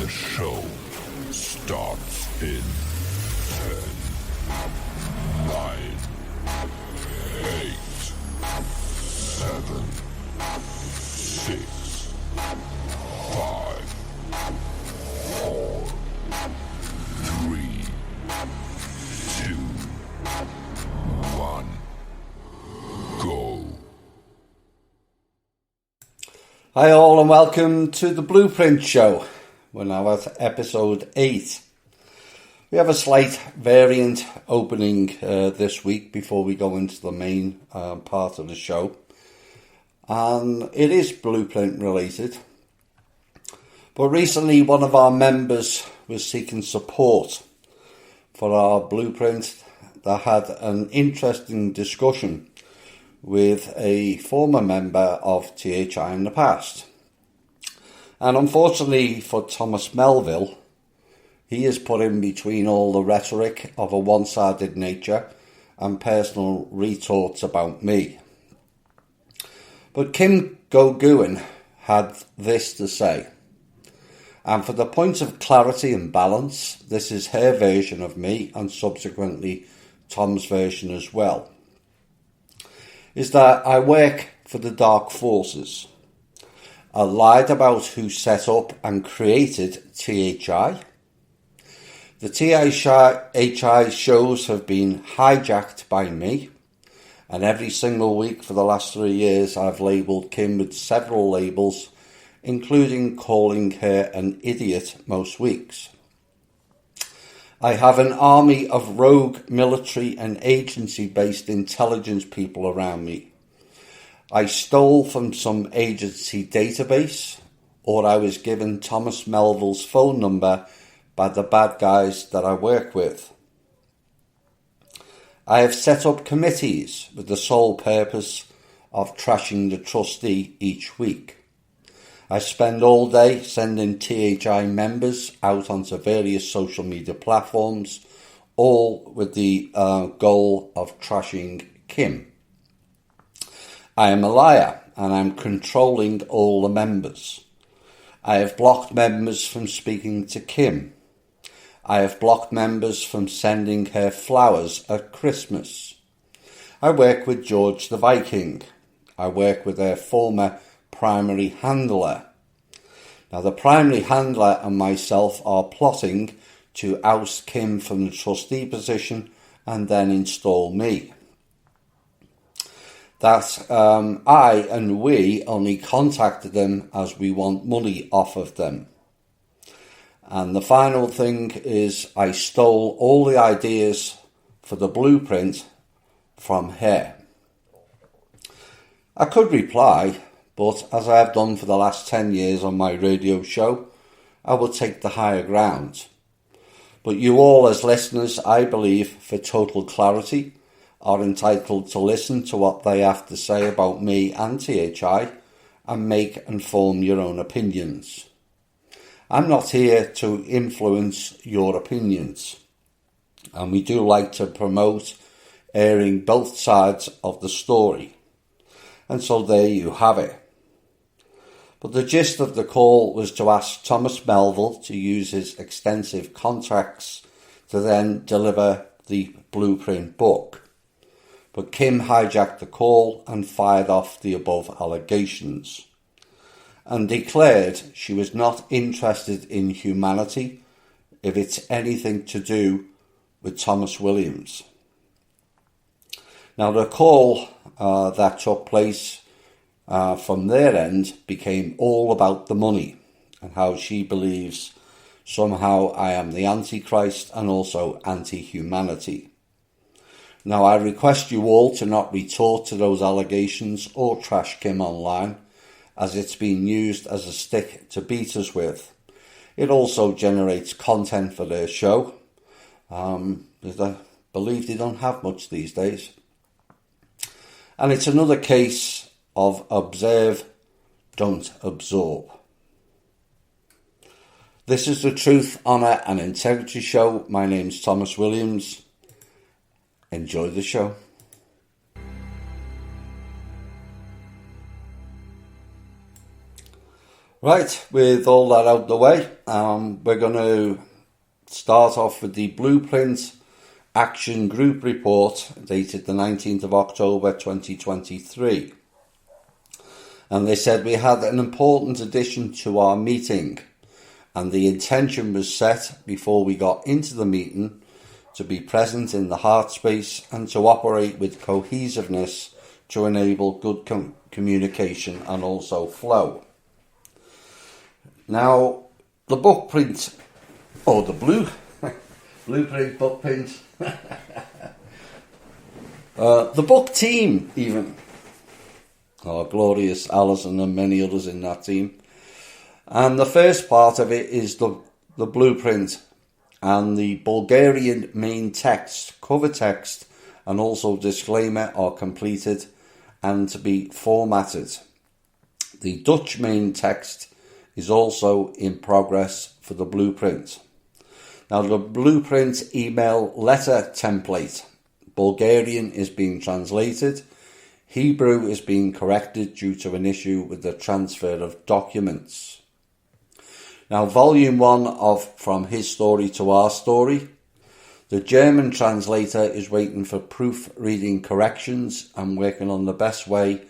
The show starts in 10, 9, 8, 7, 6, 5, 4, 3, 2, 1, go. Hi all and welcome to the Blueprint Show. We're now at episode 8. We have a slight variant opening this week before we go into the main part of the show. And it is Blueprint related. But recently one of our members was seeking support for our Blueprint that had an interesting discussion with a former member of THI in the past. And unfortunately for Thomas Melville, he is put in between all the rhetoric of a one-sided nature and personal retorts about me. But Kim Go-Guin had this to say, and for the point of clarity and balance, this is her version of me and subsequently Tom's version as well, is that I work for the dark forces. I lied about who set up and created THI. The THI shows have been hijacked by me, and every single week for the last 3 years I've labelled Kim with several labels, including calling her an idiot most weeks. I have an army of rogue military and agency-based intelligence people around me. I stole from some agency database, or I was given Thomas Melville's phone number by the bad guys that I work with. I have set up committees with the sole purpose of trashing the trustee each week. I spend all day sending THI members out onto various social media platforms, all with the goal of trashing Kim. I am a liar and I'm controlling all the members. I have blocked members from speaking to Kim. I have blocked members from sending her flowers at Christmas. I work with George the Viking. I work with their former primary handler. Now the primary handler and myself are plotting to oust Kim from the trustee position and then install me. That I and we only contacted them as we want money off of them. And the final thing is I stole all the ideas for the blueprint from her. I could reply, but as I have done for the last 10 years on my radio show, I will take the higher ground. But you all as listeners, I believe, for total clarity, are entitled to listen to what they have to say about me and THI and make and form your own opinions. I'm not here to influence your opinions, and we do like to promote airing both sides of the story. And so there you have it. But the gist of the call was to ask Thomas Melville to use his extensive contacts to then deliver the Blueprint book. But Kim hijacked the call and fired off the above allegations and declared she was not interested in humanity if it's anything to do with Thomas Williams. Now the call that took place from their end became all about the money and how she believes somehow I am the Antichrist and also anti-humanity. Now I request you all to not retort to those allegations or trash Kim online, as it's been used as a stick to beat us with. It also generates content for their show. I believe they don't have much these days. And it's another case of observe, don't absorb. This is the Truth, Honour and Integrity Show. My name's Thomas Williams. Enjoy the show. Right, with all that out the way, we're going to start off with the Blueprint Action Group Report dated the 19th of October 2023. And they said we had an important addition to our meeting, and the intention was set before we got into the meeting to be present in the heart space and to operate with cohesiveness to enable good communication and also flow. Now, the bookprint, or the blueprint bookprint, the book team even, glorious Alison and many others in that team. And the first part of it is the blueprint and the Bulgarian main text, cover text, and also disclaimer are completed and to be formatted. The Dutch main text is also in progress for the blueprint. Now, the blueprint email letter template, Bulgarian is being translated, Hebrew is being corrected due to an issue with the transfer of documents. Now, volume 1 of From His Story to Our Story, the German translator is waiting for proofreading corrections and working on the best way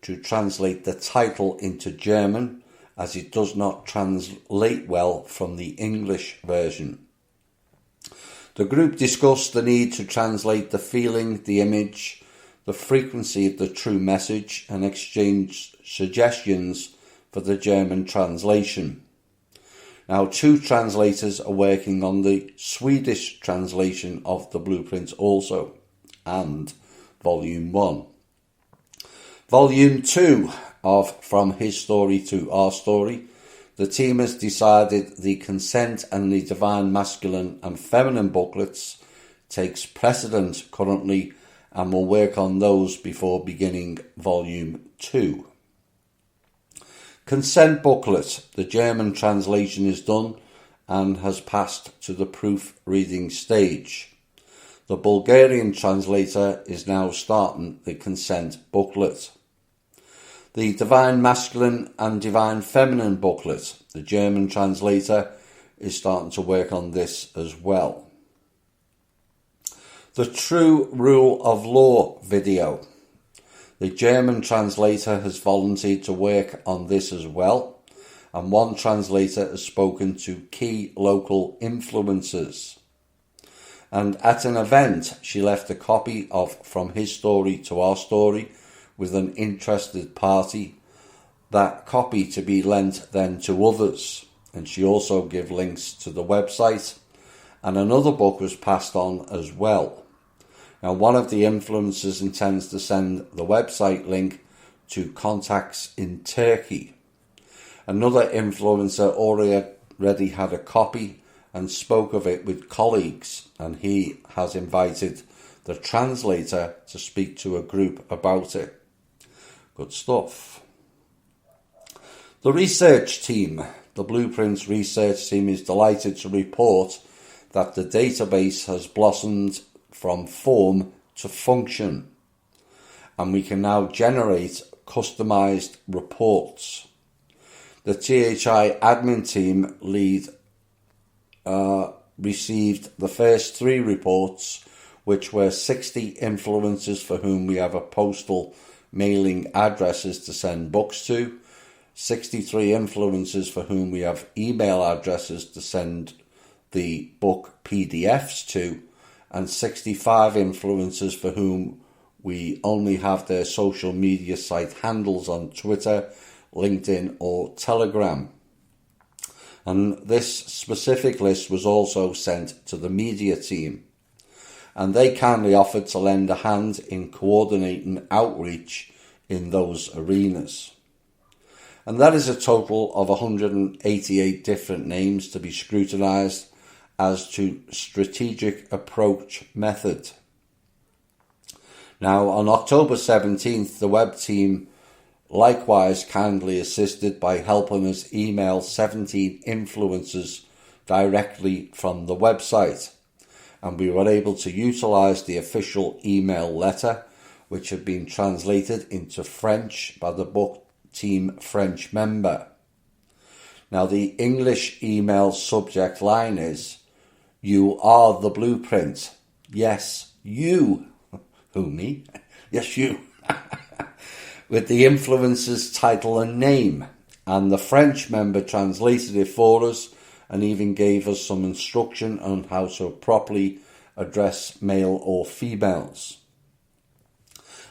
to translate the title into German, as it does not translate well from the English version. The group discussed the need to translate the feeling, the image, the frequency of the true message, and exchange suggestions for the German translation. Now, 2 translators are working on the Swedish translation of the blueprint also, and Volume 1. Volume 2 of From His Story to Our Story, the team has decided the consent and the divine masculine and feminine booklets takes precedent currently and will work on those before beginning Volume 2. Consent booklet, the German translation is done and has passed to the proofreading stage. The Bulgarian translator is now starting the consent booklet. The Divine Masculine and Divine Feminine booklet, the German translator is starting to work on this as well. The True Rule of Law video, the German translator has volunteered to work on this as well, and 1 translator has spoken to key local influencers. And at an event, she left a copy of From His Story to Our Story with an interested party, that copy to be lent then to others, and she also gave links to the website, and another book was passed on as well. Now, one of the influencers intends to send the website link to contacts in Turkey. Another influencer already had a copy and spoke of it with colleagues, and he has invited the translator to speak to a group about it. Good stuff. The research team, the Blueprints research team, is delighted to report that the database has blossomed from form to function, and we can now generate customized reports. The THI admin team lead received the first 3 reports, which were 60 influencers for whom we have a postal mailing addresses to send books to, 63 influencers for whom we have email addresses to send the book PDFs to, and 65 influencers for whom we only have their social media site handles on Twitter, LinkedIn or Telegram. And this specific list was also sent to the media team, and they kindly offered to lend a hand in coordinating outreach in those arenas. And that is a total of 188 different names to be scrutinised as to strategic approach method. Now, on October 17th, the web team likewise kindly assisted by helping us email 17 influencers directly from the website, and we were able to utilise the official email letter, which had been translated into French by the book team French member. Now, the English email subject line is, "You are the blueprint. Yes, you." Who, me? Yes, you. With the influencer's title and name. And the French member translated it for us and even gave us some instruction on how to properly address male or females.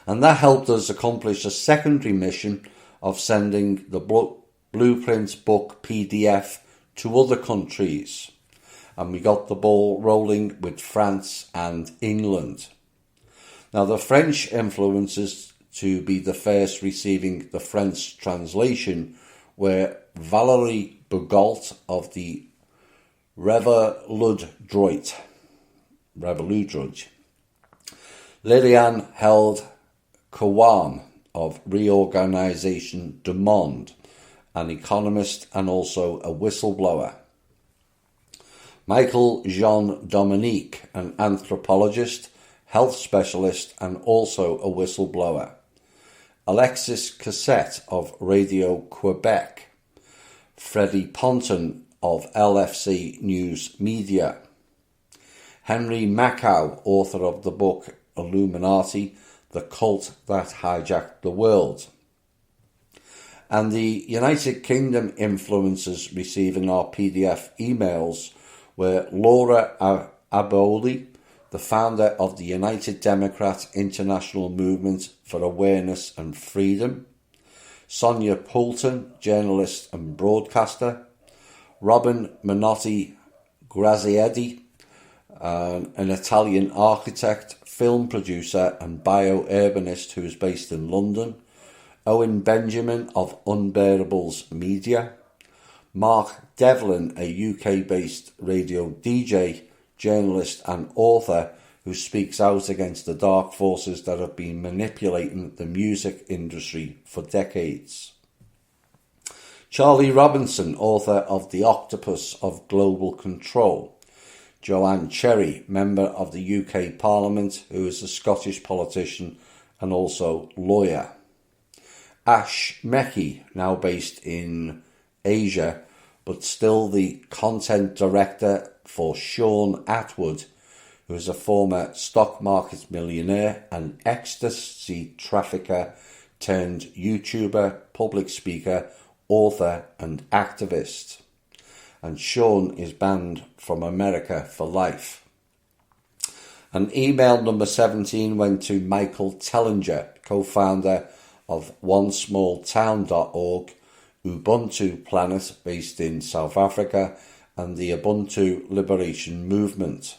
And that helped us accomplish a secondary mission of sending the Blueprint book PDF to other countries. And we got the ball rolling with France and England. Now, the French influencers to be the first receiving the French translation were Valérie Bugault of the Revoludroit, Liliane Held Kawam of Reorganisation du Monde, an economist and also a whistleblower. Michael Jean-Dominique, an anthropologist, health specialist and also a whistleblower. Alexis Cassette of Radio Quebec. Freddie Ponton of LFC News Media. Henry Makow, author of the book Illuminati, The Cult That Hijacked the World. And the United Kingdom influencers receiving our PDF emails were Laura Aboli, the founder of the United Democrat International Movement for Awareness and Freedom, Sonia Poulton, journalist and broadcaster, Robin Menotti Graziedi, an Italian architect, film producer and biourbanist who is based in London, Owen Benjamin of Unbearables Media, Mark Devlin, a UK-based radio DJ, journalist and author who speaks out against the dark forces that have been manipulating the music industry for decades. Charlie Robinson, author of The Octopus of Global Control. Joanne Cherry, member of the UK Parliament, who is a Scottish politician and also lawyer. Ash Mekki, now based in Asia, but still the content director for Sean Atwood, who is a former stock market millionaire and ecstasy trafficker turned YouTuber, public speaker, author and activist. And Sean is banned from America for life. And email number 17 went to Michael Tellinger, co-founder of OneSmallTown.org, Ubuntu Planet based in South Africa, and the Ubuntu Liberation Movement.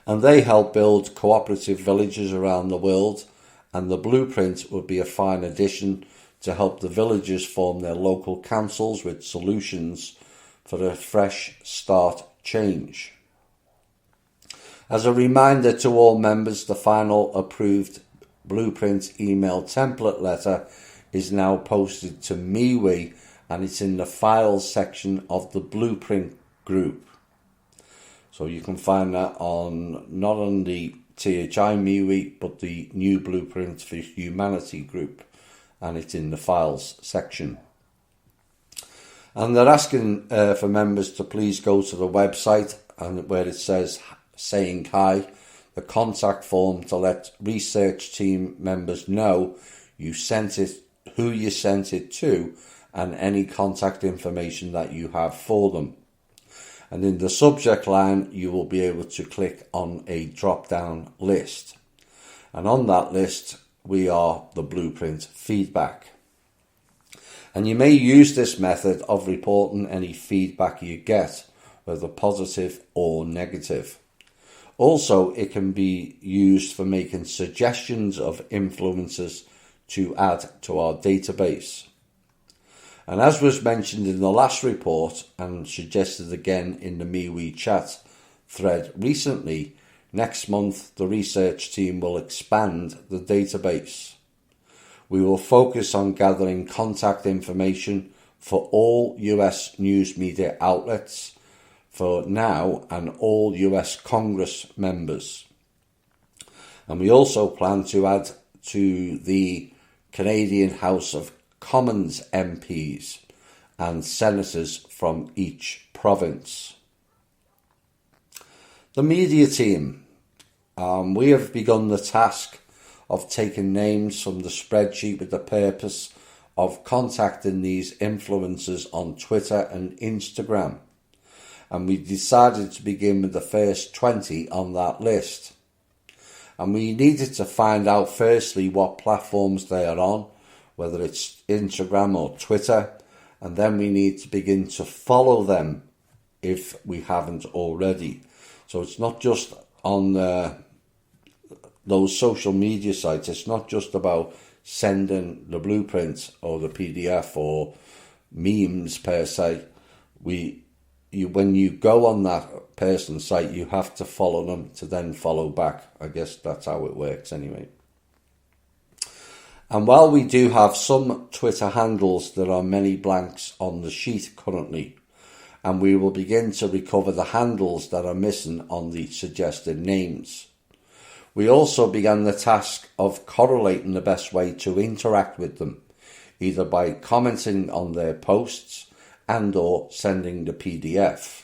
And they help build cooperative villages around the world, and the blueprint would be a fine addition to help the villagers form their local councils with solutions for a fresh start change. As a reminder to all members, the final approved blueprint email template letter is now posted to MeWe, and it's in the files section of the blueprint group. So you can find that not on the THI MeWe, but the New Blueprint for Humanity group, and it's in the files section. And they're asking for members to please go to the website, and where it says saying hi, the contact form to let research team members know you sent it, who you sent it to, and any contact information that you have for them. And in the subject line, you will be able to click on a drop-down list. And on that list, we are the Blueprint Feedback. And you may use this method of reporting any feedback you get, whether positive or negative. Also, it can be used for making suggestions of influencers to add to our database. And as was mentioned in the last report and suggested again in the MeWe chat thread recently, next month the research team will expand the database. We will focus on gathering contact information for all US news media outlets for now and all US Congress members. And we also plan to add to the Canadian House of Commons MPs and senators from each province. The media team. We have begun the task of taking names from the spreadsheet with the purpose of contacting these influencers on Twitter and Instagram. And we decided to begin with the first 20 on that list. And we needed to find out firstly what platforms they are on, whether it's Instagram or Twitter, and then we need to begin to follow them if we haven't already. So it's not just on those social media sites, it's not just about sending the blueprint or the PDF or memes per se. When you go on that person's site, you have to follow them to then follow back. I guess that's how it works anyway. And while we do have some Twitter handles, there are many blanks on the sheet currently, and we will begin to recover the handles that are missing on the suggested names. We also began the task of correlating the best way to interact with them, either by commenting on their posts and or sending the PDF.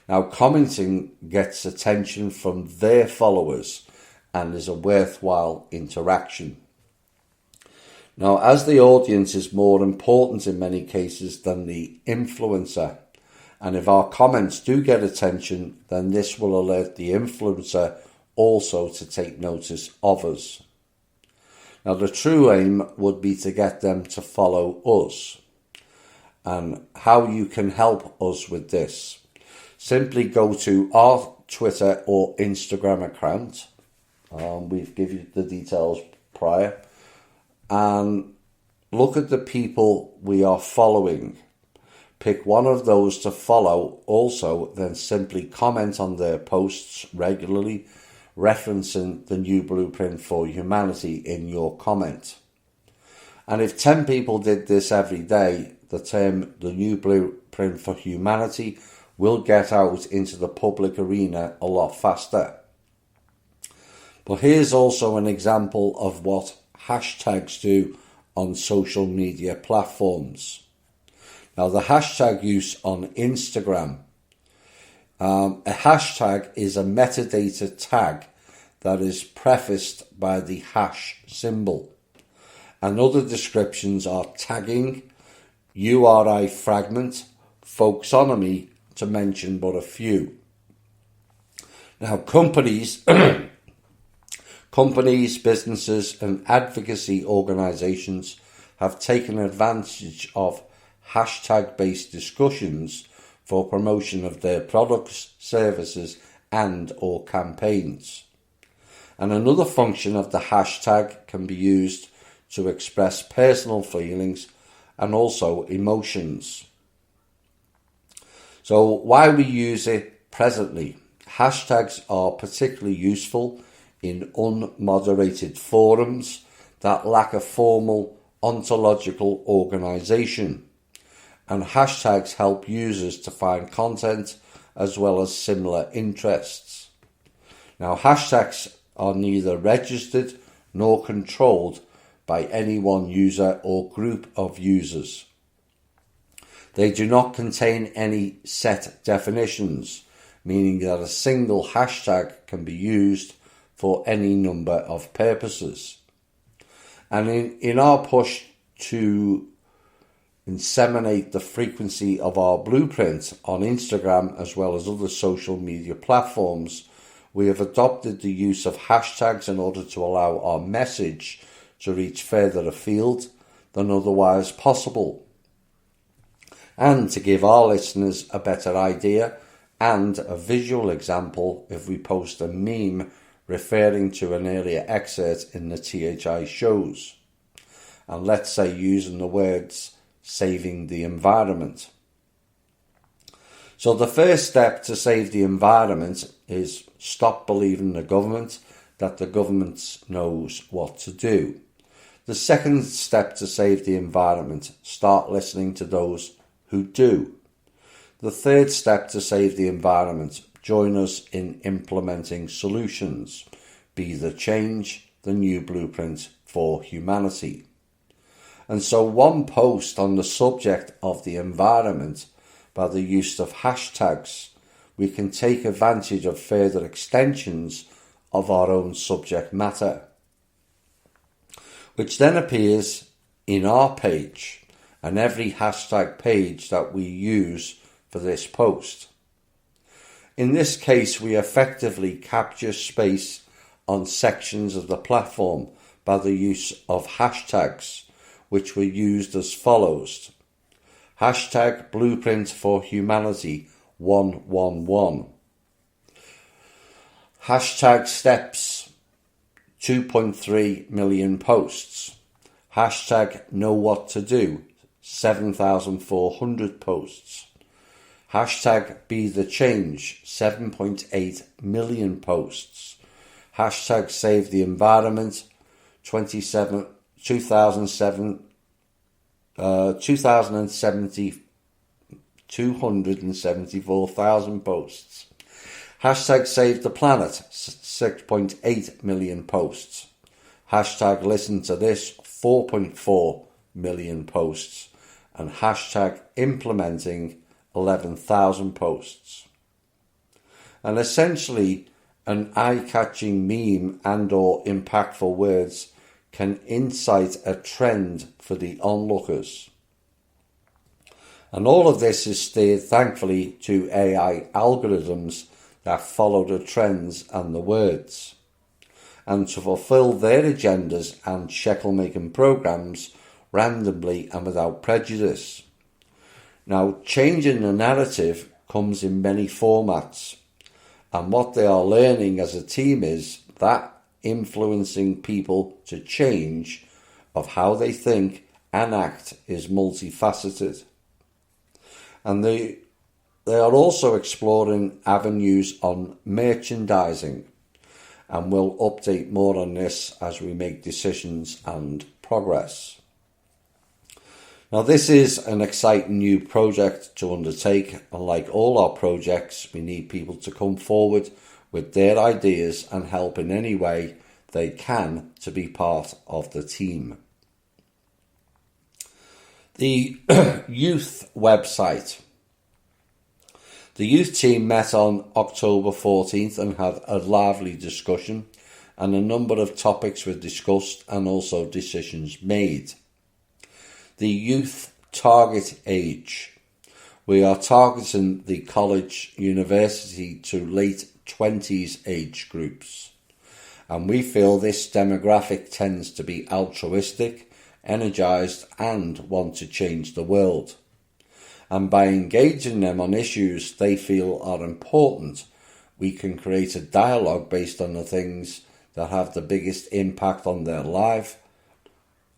Now, commenting gets attention from their followers and is a worthwhile interaction. Now, as the audience is more important in many cases than the influencer, and if our comments do get attention, then this will alert the influencer also to take notice of us. Now, the true aim would be to get them to follow us. And how you can help us with this. Simply go to our Twitter or Instagram account. We've given you the details prior. And look at the people we are following. Pick one of those to follow. Also, then simply comment on their posts regularly, referencing the new Blueprint for Humanity in your comment. And if 10 people did this every day, the term the new Blueprint for Humanity will get out into the public arena a lot faster. But here's also an example of what hashtags do on social media platforms. Now, the hashtag use on Instagram. A hashtag is a metadata tag that is prefaced by the hash symbol. And other descriptions are tagging, URI fragment, folksonomy, to mention but a few. Now, companies, businesses and advocacy organisations have taken advantage of hashtag-based discussions for promotion of their products, services and or campaigns. And another function of the hashtag can be used to express personal feelings and also emotions. So why we use it presently? Hashtags are particularly useful in unmoderated forums that lack a formal ontological organisation. And hashtags help users to find content as well as similar interests. Now, hashtags are neither registered nor controlled by any one user or group of users. They do not contain any set definitions, meaning that a single hashtag can be used for any number of purposes. And in our push to inseminate the frequency of our blueprint on Instagram as well as other social media platforms, we have adopted the use of hashtags in order to allow our message to reach further afield than otherwise possible, and to give our listeners a better idea and a visual example if we post a meme referring to an earlier excerpt in the THI shows, and let's say using the words saving the environment. So the first step to save the environment is stop believing the government that the government knows what to do. The second step to save the environment, start listening to those who do. The third step to save the environment, join us in implementing solutions. Be the change, the new blueprint for humanity. And so one post on the subject of the environment, by the use of hashtags, we can take advantage of further extensions of our own subject matter, which then appears in our page and every hashtag page that we use for this post. In this case, we effectively capture space on sections of the platform by the use of hashtags, which were used as follows. Hashtag Blueprint for Humanity 111. Hashtag Steps 2.3 million posts. Hashtag Know What to Do 7,400 posts. Hashtag Be the Change 7.8 million posts. Hashtag Save the Environment 274,000 posts. Hashtag Save the Planet 6.8 million posts. Hashtag Listen to This 4.4 million posts. And hashtag Implementing 11,000 posts. And essentially, an eye-catching meme and or impactful words can incite a trend for the onlookers. And all of this is steered, thankfully, to AI algorithms that follow the trends and the words, and to fulfill their agendas and shekel-making programs randomly and without prejudice. Now, changing the narrative comes in many formats, and what they are learning as a team is that influencing people to change of how they think and act is multifaceted. And they are also exploring avenues on merchandising, and we'll update more on this as we make decisions and progress. Now, this is an exciting new project to undertake, and like all our projects, we need people to come forward with their ideas and help in any way they can to be part of the team. The youth website. The youth team met on October 14th and had a lively discussion, and a number of topics were discussed and also decisions made. The youth target age. We are targeting the college, university to late 20s age groups. And we feel this demographic tends to be altruistic, energised and want to change the world. And by engaging them on issues they feel are important, we can create a dialogue based on the things that have the biggest impact on their life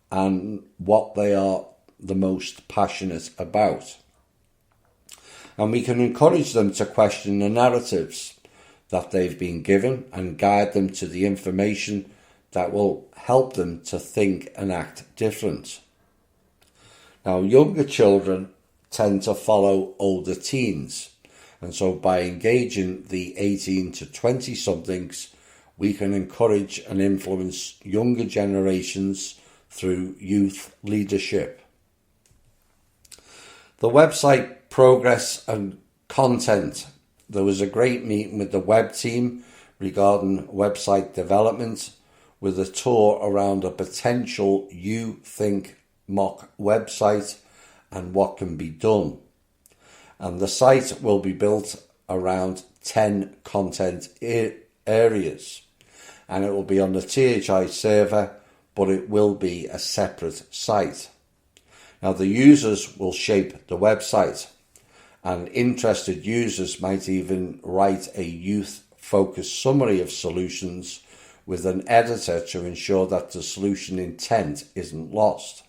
and what they are the most passionate about. And we can encourage them to question the narratives that they've been given and guide them to the information that will help them to think and act different. Now, younger children tend to follow older teens, and so by engaging the 18 to 20 somethings, we can encourage and influence younger generations through youth leadership. The website progress and content. There was a great meeting with the web team regarding website development, with a tour around a potential You Think mock website and what can be done. And the site will be built around 10 content areas, and it will be on the THI server, but it will be a separate site. Now, the users will shape the website, and interested users might even write a youth-focused summary of solutions with an editor to ensure that the solution intent isn't lost.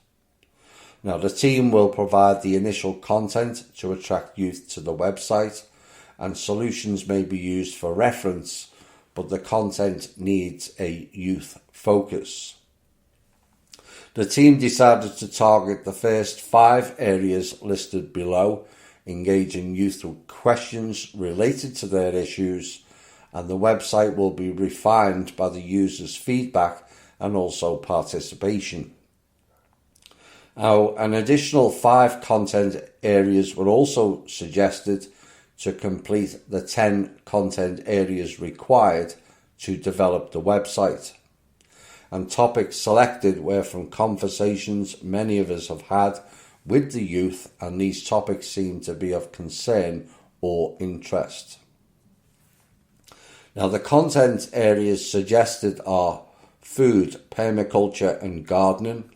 Now, the team will provide the initial content to attract youth to the website, and solutions may be used for reference, but the content needs a youth focus. The team decided to target the first 5 areas listed below, engaging youth with questions related to their issues, and the website will be refined by the users' feedback and also participation. Now, an additional 5 content areas were also suggested to complete the 10 content areas required to develop the website. And topics selected were from conversations many of us have had with the youth, and these topics seem to be of concern or interest. Now, the content areas suggested are food, permaculture and gardening,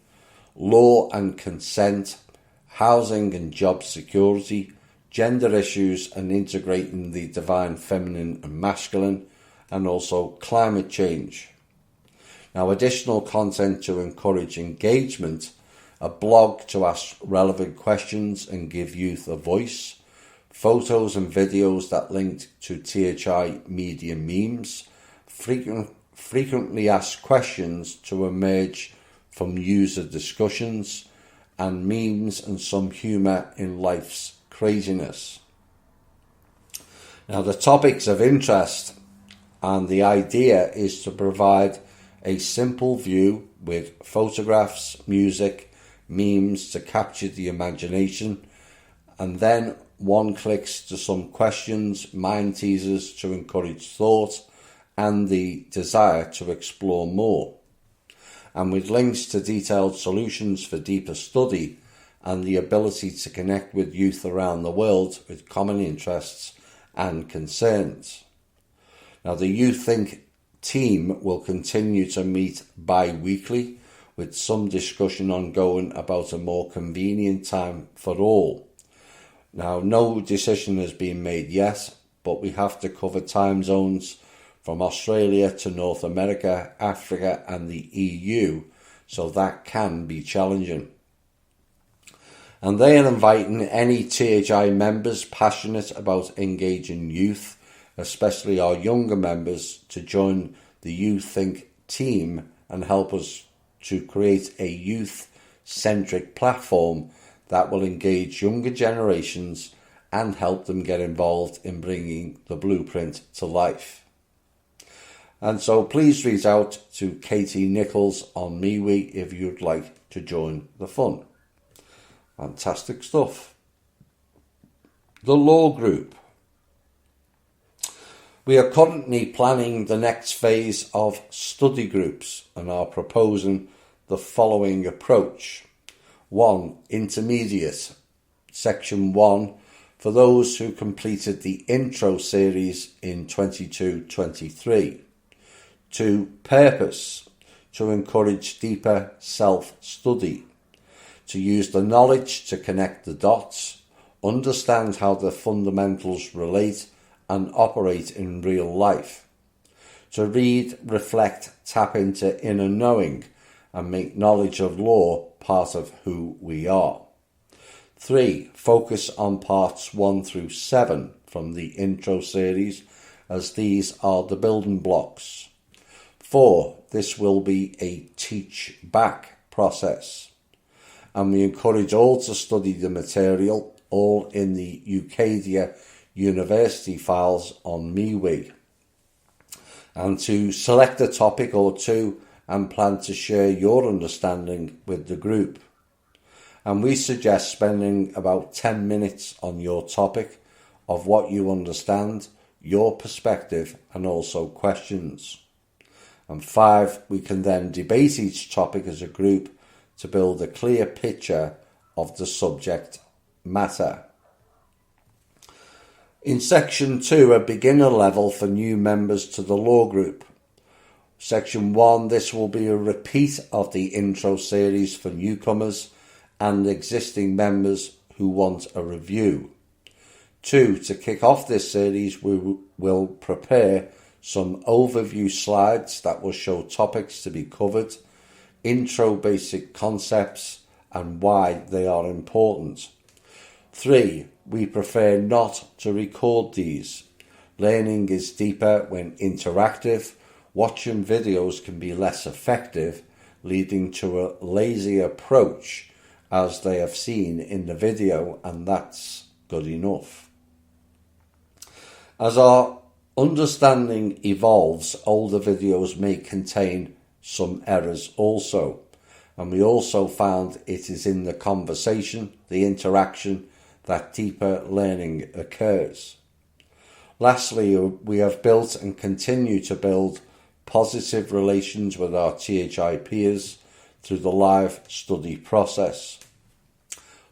law and consent, housing and job security, gender issues and integrating the divine feminine and masculine, and also climate change. Now, additional content to encourage engagement, a blog to ask relevant questions and give youth a voice, photos and videos that linked to THI media memes, frequently asked questions to emerge from user discussions, and memes and some humour in life's craziness. Now, the topics of interest, and the idea is to provide a simple view with photographs, music, memes to capture the imagination, and then one clicks to some questions, mind teasers to encourage thought and the desire to explore more, and with links to detailed solutions for deeper study and the ability to connect with youth around the world with common interests and concerns. Now, the Youth Think team will continue to meet bi-weekly with some discussion ongoing about a more convenient time for all. Now, no decision has been made yet, but we have to cover time zones from Australia to North America, Africa and the EU, so that can be challenging. And they are inviting any THI members passionate about engaging youth, especially our younger members, to join the Youth Think team and help us to create a youth-centric platform that will engage younger generations and help them get involved in bringing the blueprint to life. And so please reach out to Katie Nichols on MeWe if you'd like to join the fun. Fantastic stuff. The Law Group. We are currently planning the next phase of study groups and are proposing the following approach. 1. Intermediate. Section 1 for those who completed the intro series in 22-23. 2. Purpose. To encourage deeper self-study. To use the knowledge to connect the dots, understand how the fundamentals relate and operate in real life. To read, reflect, tap into inner knowing and make knowledge of law part of who we are. 3. Focus on parts 1 through 7 from the intro series, as these are the building blocks. 4. This will be a teach back process. And we encourage all to study the material, all in the Ucadia University files on MeWe, and to select a topic or two and plan to share your understanding with the group. And we suggest spending about 10 minutes on your topic of what you understand, your perspective and also questions. And 5, we can then debate each topic as a group to build a clear picture of the subject matter. In Section 2, a beginner level for new members to the law group. Section 1, this will be a repeat of the intro series for newcomers and existing members who want a review. 2, to kick off this series, we will prepare some overview slides that will show topics to be covered, intro basic concepts and why they are important. 3, we prefer not to record these. Learning is deeper when interactive. Watching videos can be less effective, leading to a lazy approach, as they have seen in the video, and that's good enough. As our understanding evolves, older videos may contain some errors also, and we also found it is in the conversation, the interaction, that deeper learning occurs. Lastly, we have built and continue to build positive relations with our THI peers through the live study process.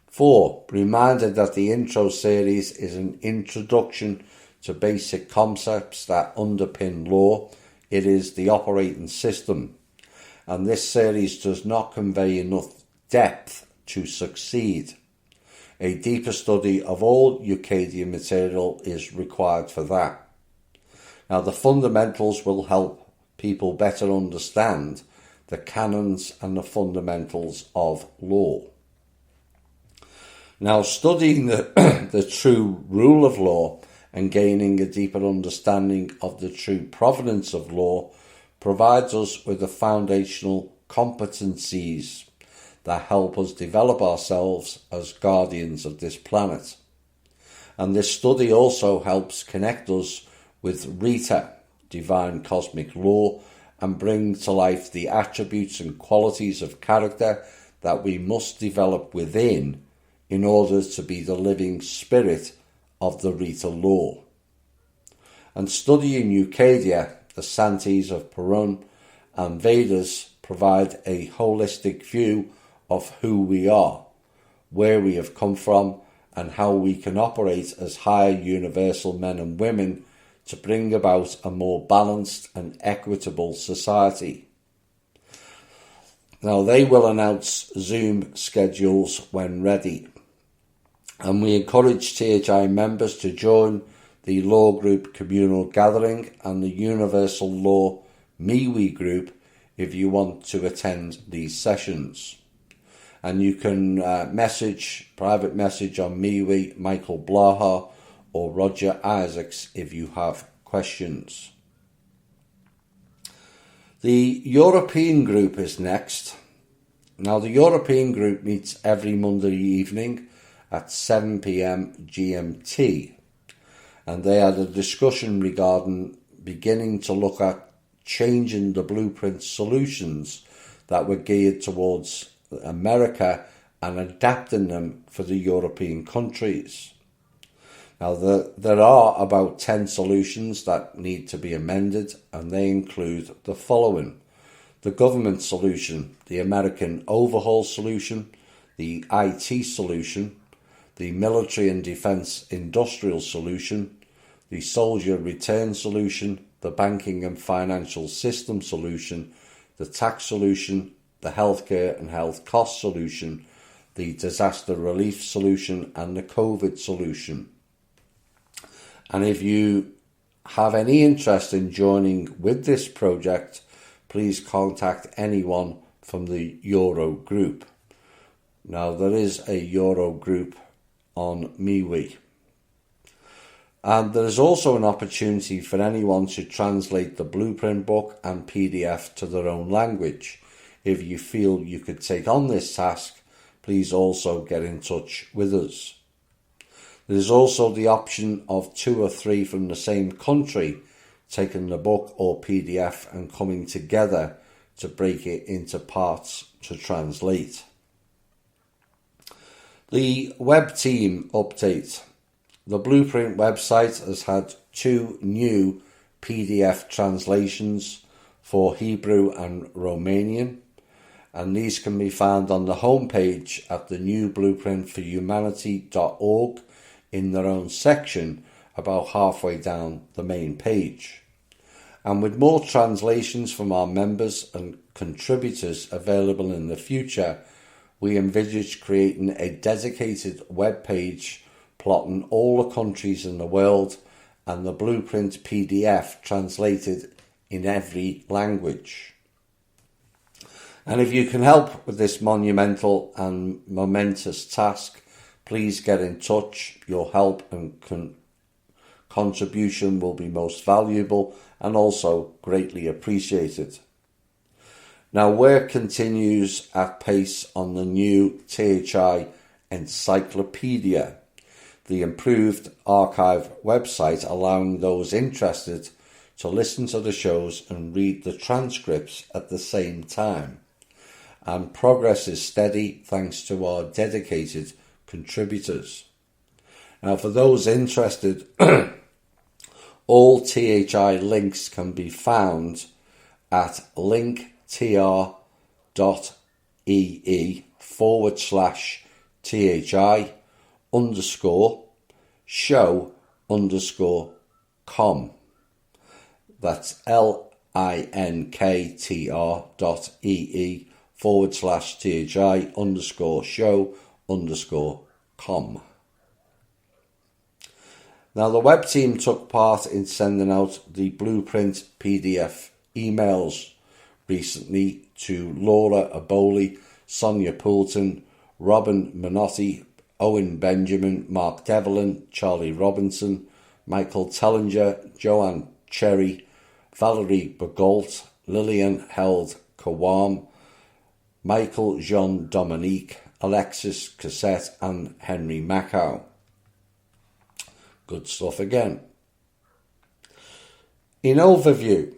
4. Reminded that the intro series is an introduction to basic concepts that underpin law. It is the operating system, and this series does not convey enough depth to succeed. A deeper study of all Euclidean material is required for that. Now, the fundamentals will help people better understand the canons and the fundamentals of law. Now, studying the true rule of law and gaining a deeper understanding of the true provenance of law provides us with the foundational competencies that help us develop ourselves as guardians of this planet. And this study also helps connect us with Rita, divine cosmic law, and bring to life the attributes and qualities of character that we must develop within in order to be the living spirit of the Rita law. And studying Eucadia, the Santis of Perun and Vedas provide a holistic view of who we are, where we have come from, and how we can operate as higher universal men and women to bring about a more balanced and equitable society. Now, they will announce Zoom schedules when ready, and we encourage THI members to join the Law Group Communal Gathering and the Universal Law MeWe group if you want to attend these sessions. And you can private message on MeWe, Michael Blaha or Roger Isaacs if you have questions. The European group is next. Now, the European group meets every Monday evening at 7 p.m. GMT, and they had a discussion regarding beginning to look at changing the blueprint solutions that were geared towards America and adapting them for the European countries. Now, there are about 10 solutions that need to be amended, and they include the following: the government solution, the American overhaul solution, the IT solution, the military and defence industrial solution, the soldier return solution, the banking and financial system solution, the tax solution, the healthcare and health cost solution, the disaster relief solution, and the COVID solution. And if you have any interest in joining with this project, please contact anyone from the Euro group. Now, there is a Euro group on MeWe. And there is also an opportunity for anyone to translate the blueprint book and PDF to their own language. If you feel you could take on this task, please also get in touch with us. There is also the option of 2 or 3 from the same country taking the book or PDF and coming together to break it into parts to translate. The web team update. The Blueprint website has had 2 new PDF translations for Hebrew and Romanian, and these can be found on the homepage at the new blueprintforhumanity.org in their own section about halfway down the main page. And with more translations from our members and contributors available in the future, we envisage creating a dedicated web page plotting all the countries in the world and the blueprint PDF translated in every language. And if you can help with this monumental and momentous task, please get in touch. Your help and contribution will be most valuable and also greatly appreciated. Now, work continues at pace on the new THI Encyclopedia, the improved archive website allowing those interested to listen to the shows and read the transcripts at the same time. and progress is steady thanks to our dedicated contributors. Now, for those interested, all THI links can be found at linktr.ee/THI_show_com. That's linktr.ee/THI_show_com. Now, the web team took part in sending out the Blueprint PDF emails recently to Laura Aboli, Sonia Poulton, Robin Minotti, Owen Benjamin, Mark Devlin, Charlie Robinson, Michael Tellinger, Joanne Cherry, Valerie Begault, Lillian Held Kawam, Michael Jean Dominique, Alexis Cassette and Henry Macau. Good stuff again. In overview,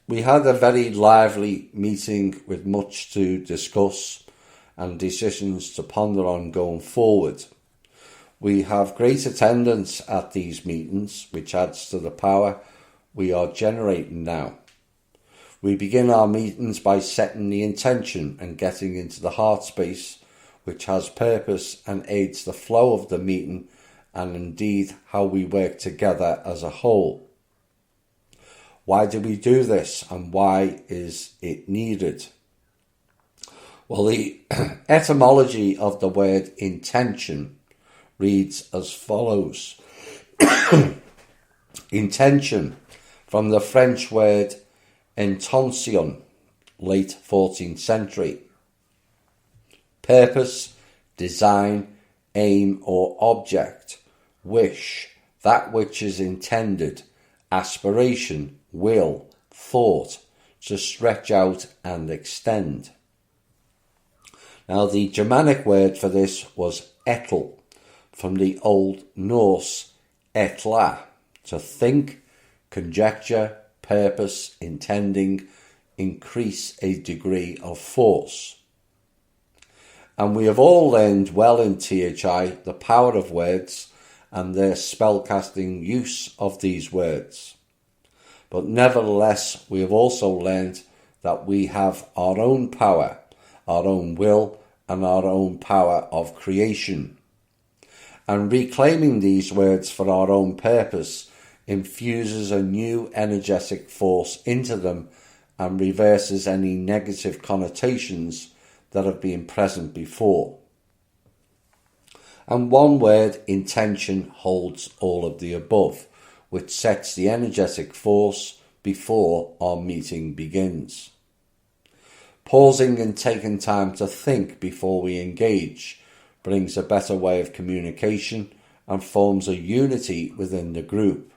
we had a very lively meeting with much to discuss and decisions to ponder on going forward. We have great attendance at these meetings, which adds to the power we are generating now. We begin our meetings by setting the intention and getting into the heart space, which has purpose and aids the flow of the meeting and indeed how we work together as a whole. Why do we do this and why is it needed? Well, the etymology of the word intention reads as follows. Intention, from the French word intention, late 14th century. Purpose, design, aim or object, wish, that which is intended, aspiration, will, thought, to stretch out and extend. Now, the Germanic word for this was etel, from the Old Norse etla, to think, conjecture, purpose, intending, increase a degree of force. And we have all learned well in THI the power of words and their spellcasting use of these words. But nevertheless, we have also learned that we have our own power, our own will, and our own power of creation. And reclaiming these words for our own purpose infuses a new energetic force into them and reverses any negative connotations that have been present before. And one word, intention, holds all of the above, which sets the energetic force before our meeting begins. Pausing and taking time to think before we engage brings a better way of communication and forms a unity within the group.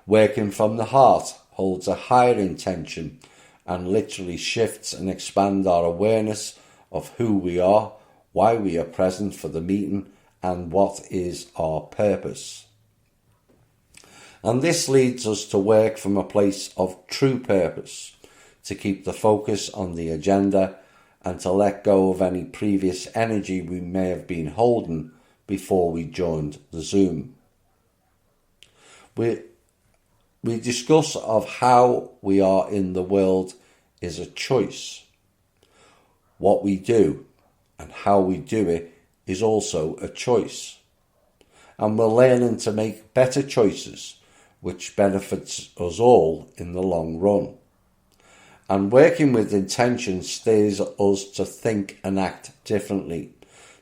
Working from the heart holds a higher intention and literally shifts and expands our awareness of who we are, why we are present for the meeting, and what is our purpose. And this leads us to work from a place of true purpose, to keep the focus on the agenda and to let go of any previous energy we may have been holding before we joined the Zoom. We discuss of how we are in the world is a choice. What we do and how we do it is also a choice. And we're learning to make better choices, which benefits us all in the long run. And working with intention steers us to think and act differently,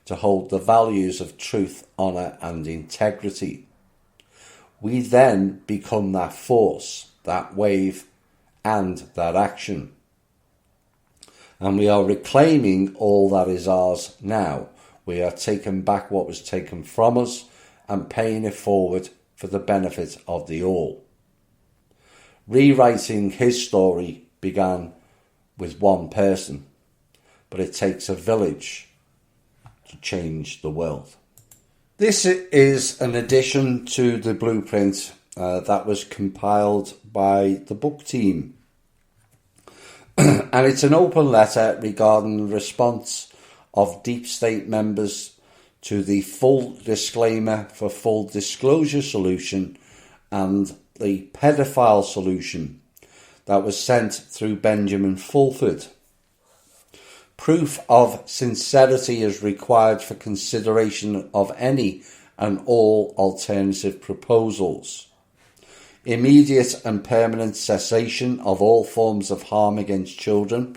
to hold the values of truth, honour and integrity. We then become that force, that wave and that action. And we are reclaiming all that is ours now. We are taking back what was taken from us and paying it forward for the benefit of the all. Rewriting his story began with one person, but it takes a village to change the world. This is an addition to the blueprint that was compiled by the book team. And it's an open letter regarding the response of deep state members to the full disclaimer for full disclosure solution and the pedophile solution that was sent through Benjamin Fulford. Proof of sincerity is required for consideration of any and all alternative proposals. Immediate and permanent cessation of all forms of harm against children,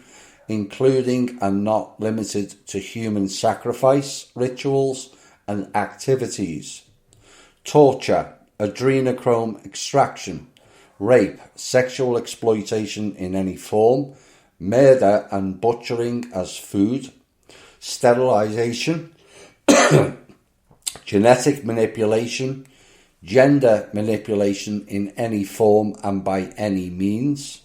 including and not limited to human sacrifice, rituals and activities, torture, adrenochrome extraction, rape, sexual exploitation in any form, murder and butchering as food, sterilization, genetic manipulation, gender manipulation in any form and by any means,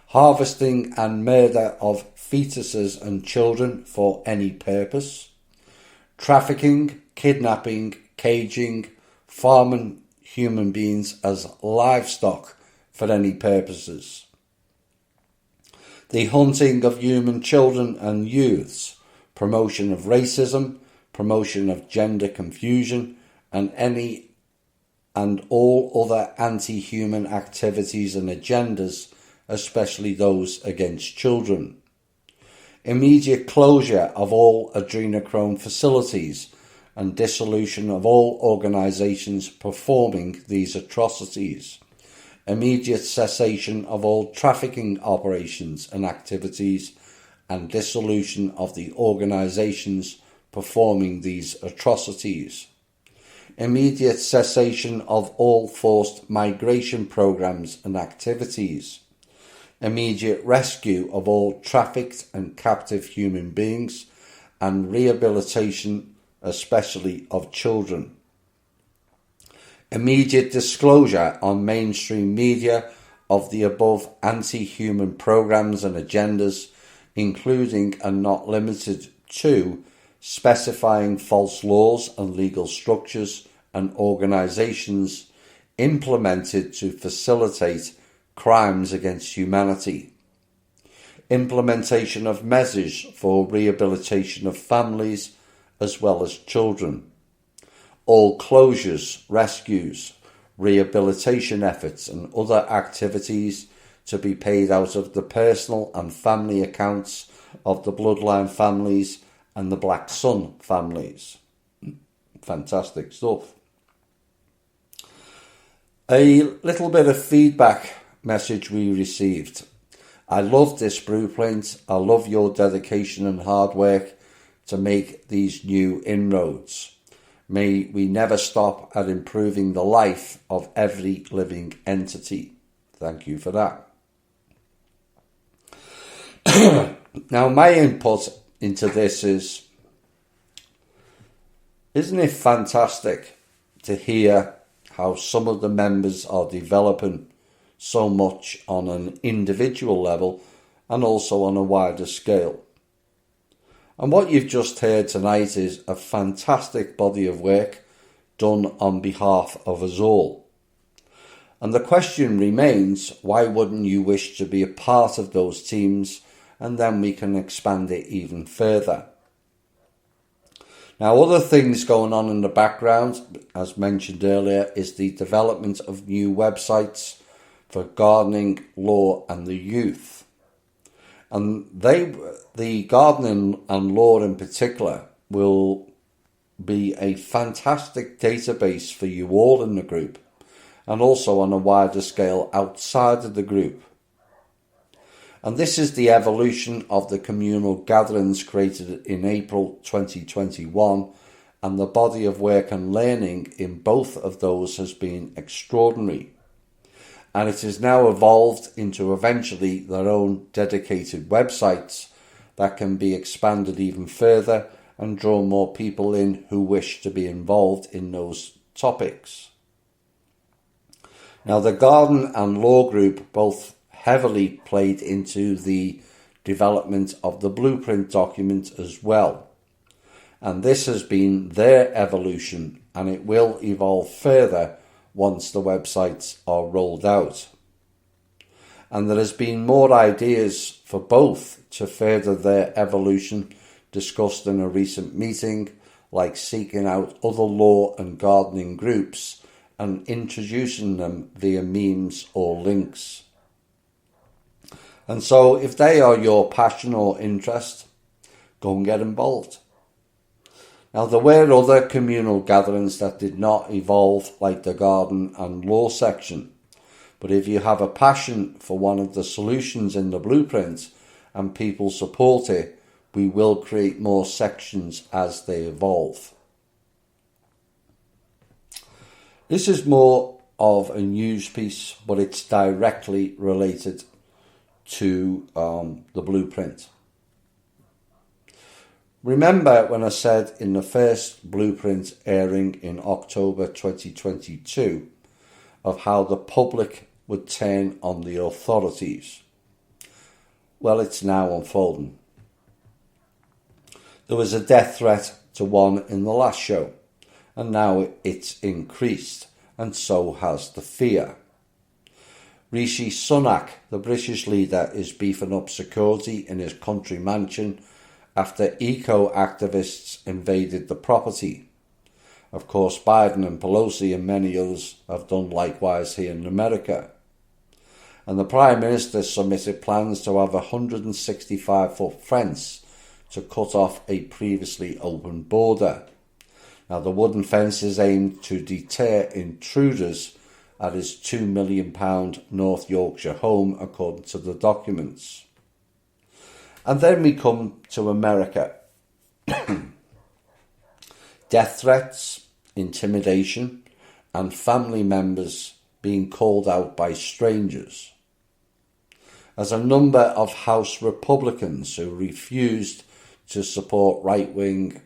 harvesting and murder of fetuses and children for any purpose, trafficking, kidnapping, caging, farming human beings as livestock for any purposes, the hunting of human children and youths, promotion of racism, promotion of gender confusion, and any and all other anti-human activities and agendas, especially those against children. Immediate closure of all adrenochrome facilities and dissolution of all organisations performing these atrocities. Immediate cessation of all trafficking operations and activities and dissolution of the organisations performing these atrocities. Immediate cessation of all forced migration programs and activities. Immediate rescue of all trafficked and captive human beings and rehabilitation, especially of children. Immediate disclosure on mainstream media of the above anti-human programs and agendas, including and not limited to specifying false laws and legal structures and organisations implemented to facilitate crimes against humanity. Implementation of measures for rehabilitation of families as well as children. All closures, rescues, rehabilitation efforts and other activities to be paid out of the personal and family accounts of the Bloodline families and the Black Sun families. Fantastic stuff. A little bit of feedback message we received. I love this blueprint. I love your dedication and hard work to make these new inroads. May we never stop at improving the life of every living entity. Thank you for that. Now, my input into this is, isn't it fantastic to hear how some of the members are developing so much on an individual level and also on a wider scale? And what you've just heard tonight is a fantastic body of work done on behalf of us all. And the question remains, why wouldn't you wish to be a part of those teams? And then we can expand it even further. Now, other things going on in the background, as mentioned earlier, is the development of new websites for gardening, law and the youth. And the gardening and law in particular will be a fantastic database for you all in the group and also on a wider scale outside of the group. And this is the evolution of the communal gatherings created in April 2021, and the body of work and learning in both of those has been extraordinary. And it has now evolved into eventually their own dedicated websites that can be expanded even further and draw more people in who wish to be involved in those topics. Now, the Garden and Law Group both heavily played into the development of the blueprint document as well. And this has been their evolution, and it will evolve further once the websites are rolled out. and there has been more ideas for both to further their evolution discussed in a recent meeting, like seeking out other law and gardening groups and introducing them via memes or links. And so if they are your passion or interest, go and get involved. Now, there were other communal gatherings that did not evolve like the garden and law section. But if you have a passion for one of the solutions in the blueprint and people support it, we will create more sections as they evolve. This is more of a news piece, but it's directly related to the blueprint. Remember when I said in the first blueprint airing in October 2022 of how the public would turn on the authorities? Well, it's now unfolding. There was a death threat to one in the last show, and now it's increased, and so has the fear. Rishi Sunak, the British leader, is beefing up security in his country mansion after eco-activists invaded the property. Of course, Biden and Pelosi and many others have done likewise here in America. And the Prime Minister submitted plans to have a 165-foot fence to cut off a previously open border. Now, the wooden fence is aimed to deter intruders at his £2 million North Yorkshire home, according to the documents. And then we come to America. Death threats, intimidation, and family members being called out by strangers. As a number of House Republicans who refused to support right-wing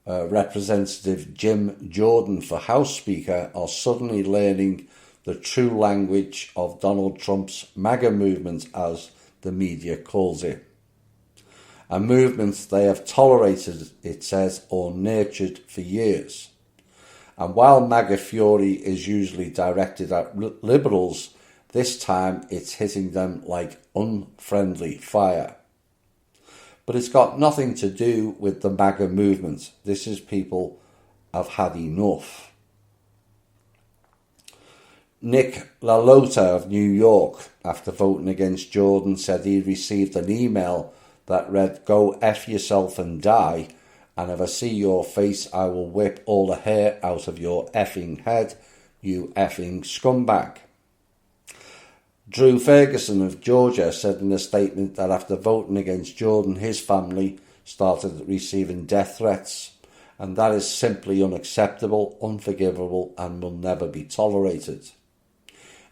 Representative Jim Jordan for House Speaker are suddenly learning the true language of Donald Trump's MAGA movement, as the media calls it. A movement they have tolerated, it says, or nurtured for years. And while MAGA fury is usually directed at liberals, this time it's hitting them like unfriendly fire. But it's got nothing to do with the MAGA movement. This is people have had enough. Nick LaLota of New York, after voting against Jordan, said he received an email that read, "Go F yourself and die, and if I see your face, I will whip all the hair out of your effing head, you effing scumbag." Drew Ferguson of Georgia said in a statement that after voting against Jordan, his family started receiving death threats, and that is simply unacceptable, unforgivable, and will never be tolerated.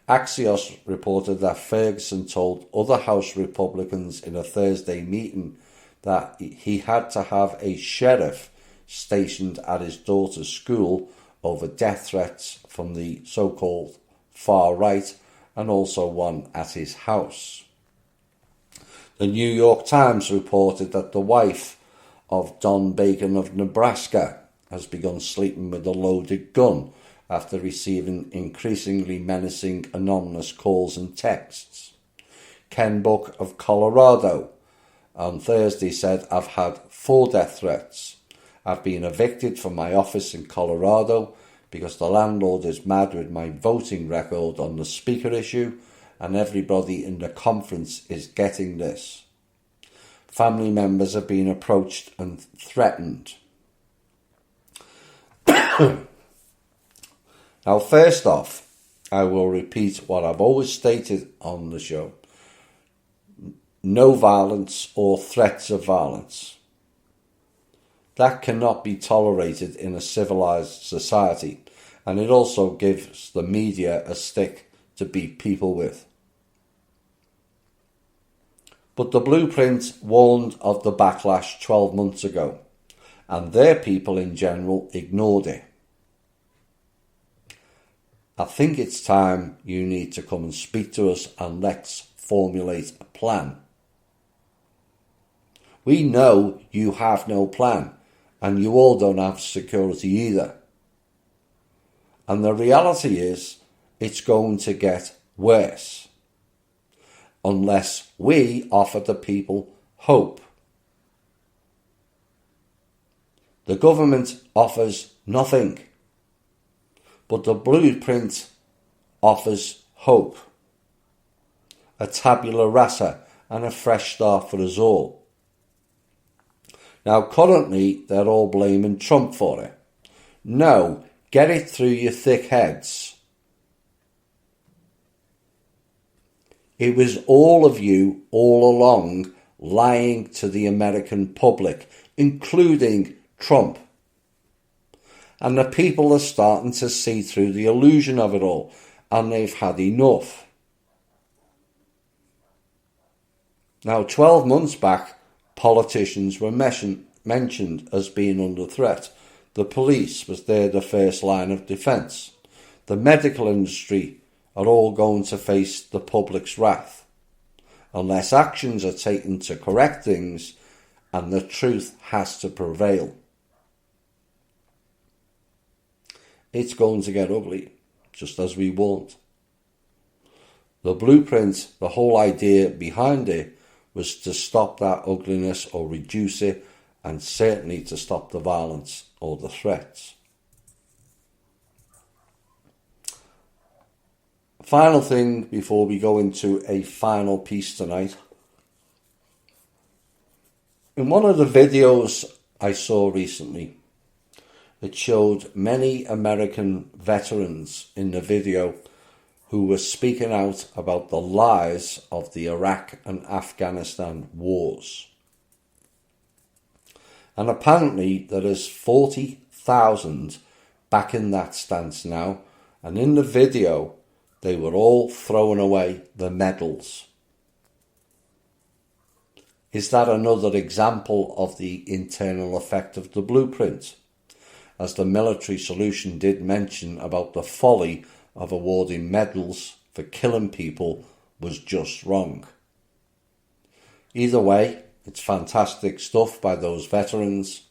Axios reported that Ferguson told other House Republicans in a Thursday meeting that he had to have a sheriff stationed at his daughter's school over death threats from the so-called far right, and also one at his house. The New York Times reported that the wife of Don Bacon of Nebraska has begun sleeping with a loaded gun after receiving increasingly menacing anonymous calls and texts. Ken Buck of Colorado on Thursday said, "I've had 4 death threats. I've been evicted from my office in Colorado because the landlord is mad with my voting record on the speaker issue, and everybody in the conference is getting this. Family members have been approached and threatened." Now, first off, I will repeat what I've always stated on the show. No violence or threats of violence. That cannot be tolerated in a civilized society, and it also gives the media a stick to beat people with. But the blueprint warned of the backlash 12 months ago, and their people in general ignored it. I think it's time you need to come and speak to us and let's formulate a plan. We know you have no plan, and you all don't have security either. And the reality is, it's going to get worse. unless we offer the people hope. The government offers nothing, but the blueprint offers hope, a tabula rasa and a fresh start for us all. Now currently they're all blaming Trump for it. No, get it through your thick heads. It was all of you all along lying to the American public, including Trump. And the people are starting to see through the illusion of it all, and they've had enough. Now, 12 months back, politicians were mentioned as being under threat. The police was there, the first line of defence. The medical industry are all going to face the public's wrath unless actions are taken to correct things, and the truth has to prevail. It's going to get ugly, just as we warned. The blueprint, the whole idea behind it, was to stop that ugliness or reduce it, and certainly to stop the violence or the threats. Final thing before we go into a final piece tonight. In one of the videos I saw recently, it showed many American veterans in the video who were speaking out about the lies of the Iraq and Afghanistan wars. And apparently there is 40,000 back in that stance now, and in the video they were all throwing away the medals. Is that another example of the internal effect of the blueprint? As the military solution did mention about the folly of awarding medals for killing people was just wrong. Either way, it's fantastic stuff by those veterans,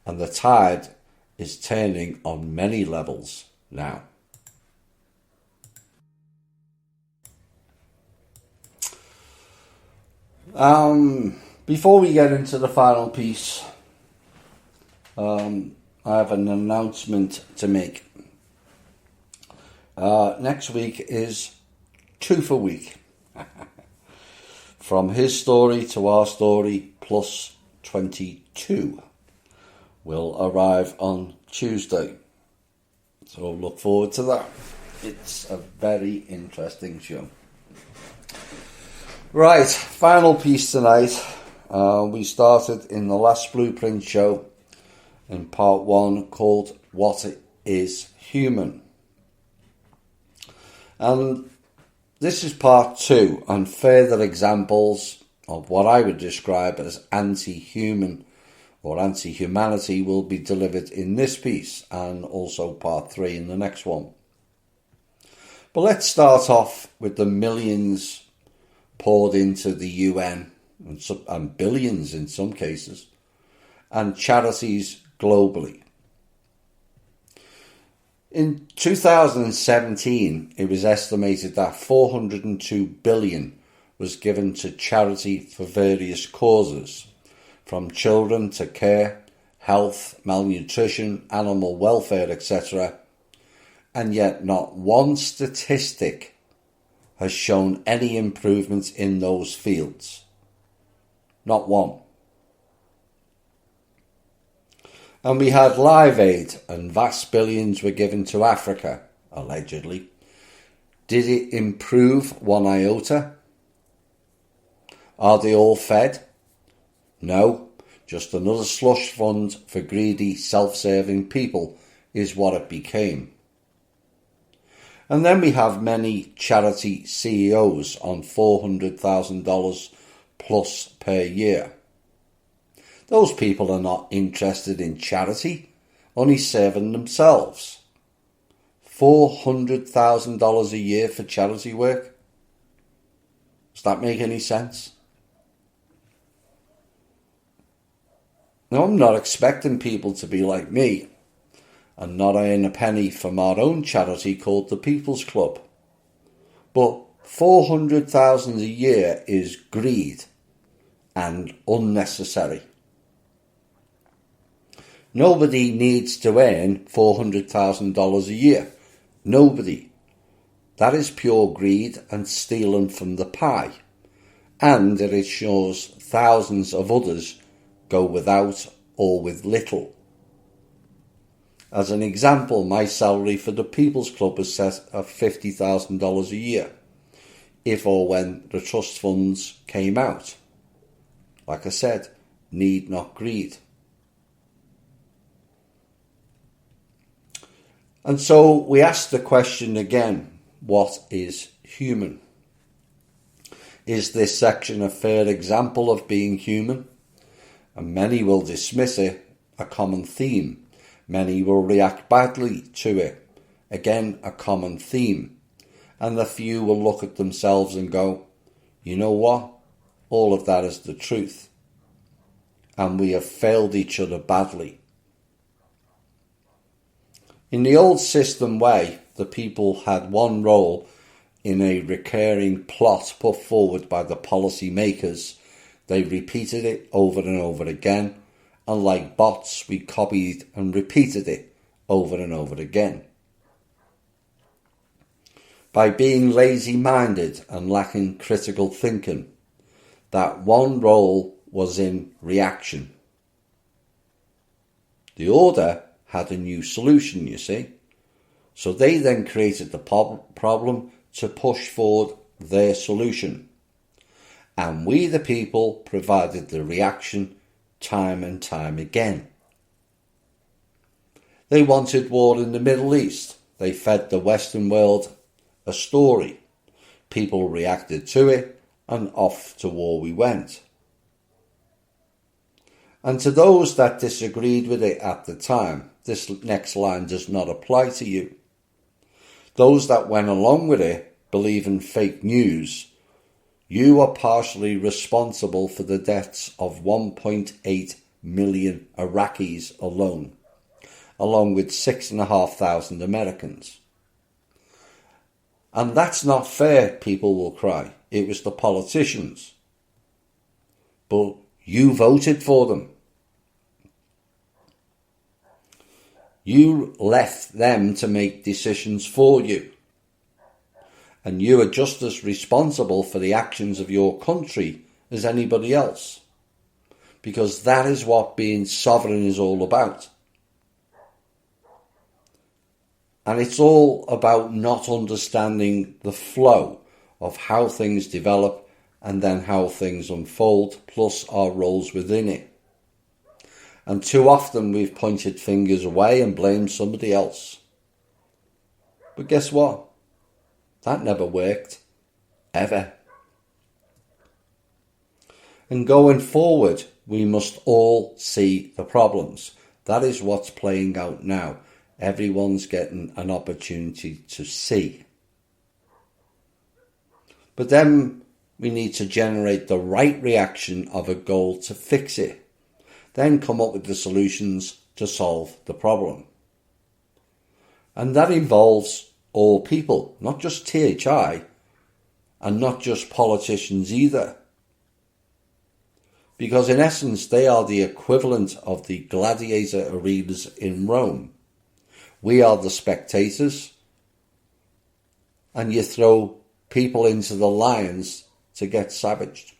and the tide is turning on many levels now. Before we get into the final piece, I have an announcement to make. Next week is Twofer Week. From his story to our story plus 22 will arrive on Tuesday. So look forward to that. It's a very interesting show. Right, final piece tonight. We started in the last Blueprint show in part 1 called What is Human? And this is part 2, and further examples of what I would describe as anti-human or anti-humanity will be delivered in this piece, and also part 3 in the next one. But let's start off with the millions poured into the UN, and billions in some cases, and charities globally. In 2017, it was estimated that 402 billion was given to charity for various causes, from children to care, health, malnutrition, animal welfare, etc. And yet not one statistic has shown any improvements in those fields. Not one. And we had Live Aid, and vast billions were given to Africa, allegedly. Did it improve one iota? Are they all fed? No, just another slush fund for greedy, self-serving people is what it became. And then we have many charity CEOs on $400,000 plus per year. Those people are not interested in charity, only serving themselves. $400,000 a year for charity work? Does that make any sense? Now, I'm not expecting people to be like me and not earn a penny from our own charity called the People's Club. But $400,000 a year is greed and unnecessary. Nobody needs to earn $400,000 a year. Nobody. That is pure greed and stealing from the pie. And it ensures thousands of others go without or with little. As an example, my salary for the People's Club is set at $50,000 a year, if or when the trust funds came out. Like I said, need not greed. And so we ask the question again, what is human? Is this section a fair example of being human? And many will dismiss it, a common theme. Many will react badly to it, again a common theme. And the few will look at themselves and go, you know what? All of that is the truth. And we have failed each other badly. In the old system way, the people had one role in a recurring plot put forward by the policy makers. They repeated it over and over again, and like bots, we copied and repeated it over and over again. By being lazy-minded and lacking critical thinking, that one role was in reaction. The order had a new solution, you see. So they then created the problem to push forward their solution. And we, the people, provided the reaction time and time again. They wanted war in the Middle East. They fed the Western world a story. People reacted to it, and off to war we went. And to those that disagreed with it at the time, this next line does not apply to you. Those that went along with it believe in fake news. You are partially responsible for the deaths of 1.8 million Iraqis alone, along with 6,500 Americans. And that's not fair, people will cry. It was the politicians. But you voted for them. You left them to make decisions for you. And you are just as responsible for the actions of your country as anybody else. Because that is what being sovereign is all about. And it's all about not understanding the flow of how things develop and then how things unfold, plus our roles within it. And too often we've pointed fingers away and blamed somebody else. But guess what? That never worked. Ever. And going forward, we must all see the problems. That is what's playing out now. Everyone's getting an opportunity to see. But then we need to generate the right reaction of a goal to fix it. Then come up with the solutions to solve the problem. And that involves all people, not just THI, and not just politicians either. Because in essence, they are the equivalent of the gladiator arenas in Rome. We are the spectators, and you throw people into the lions to get savaged.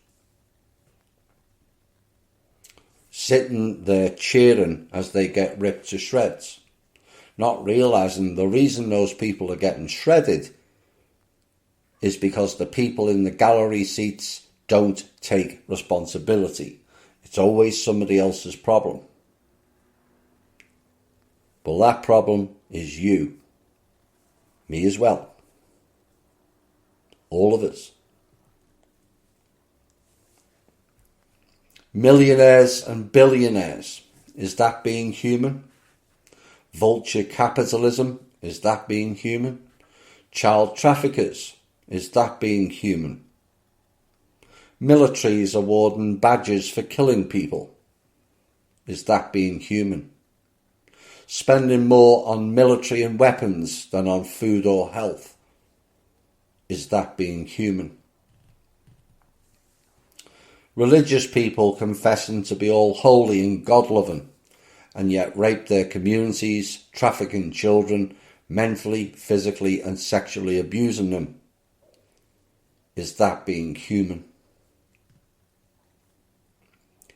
Sitting there cheering as they get ripped to shreds, not realising the reason those people are getting shredded is because the people in the gallery seats don't take responsibility. It's always somebody else's problem. But that problem is you. Me as well. All of us. Millionaires and billionaires. Is that being human? Vulture capitalism. Is that being human? Child traffickers. Is that being human? Militaries awarding badges for killing people. Is that being human? Spending more on military and weapons than on food or health. Is that being human? Religious people confessing to be all holy and God-loving, and yet rape their communities, trafficking children, mentally, physically and sexually abusing them. Is that being human?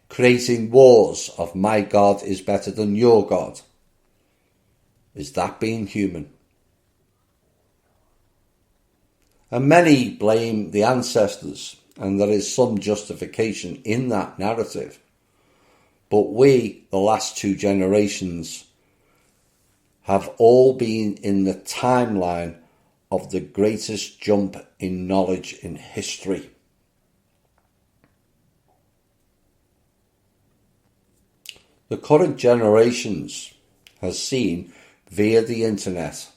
Creating wars of my God is better than your God. Is that being human? And many blame the ancestors, and there is some justification in that narrative. But we, the last 2 generations, have all been in the timeline of the greatest jump in knowledge in history. The current generations has seen via the internet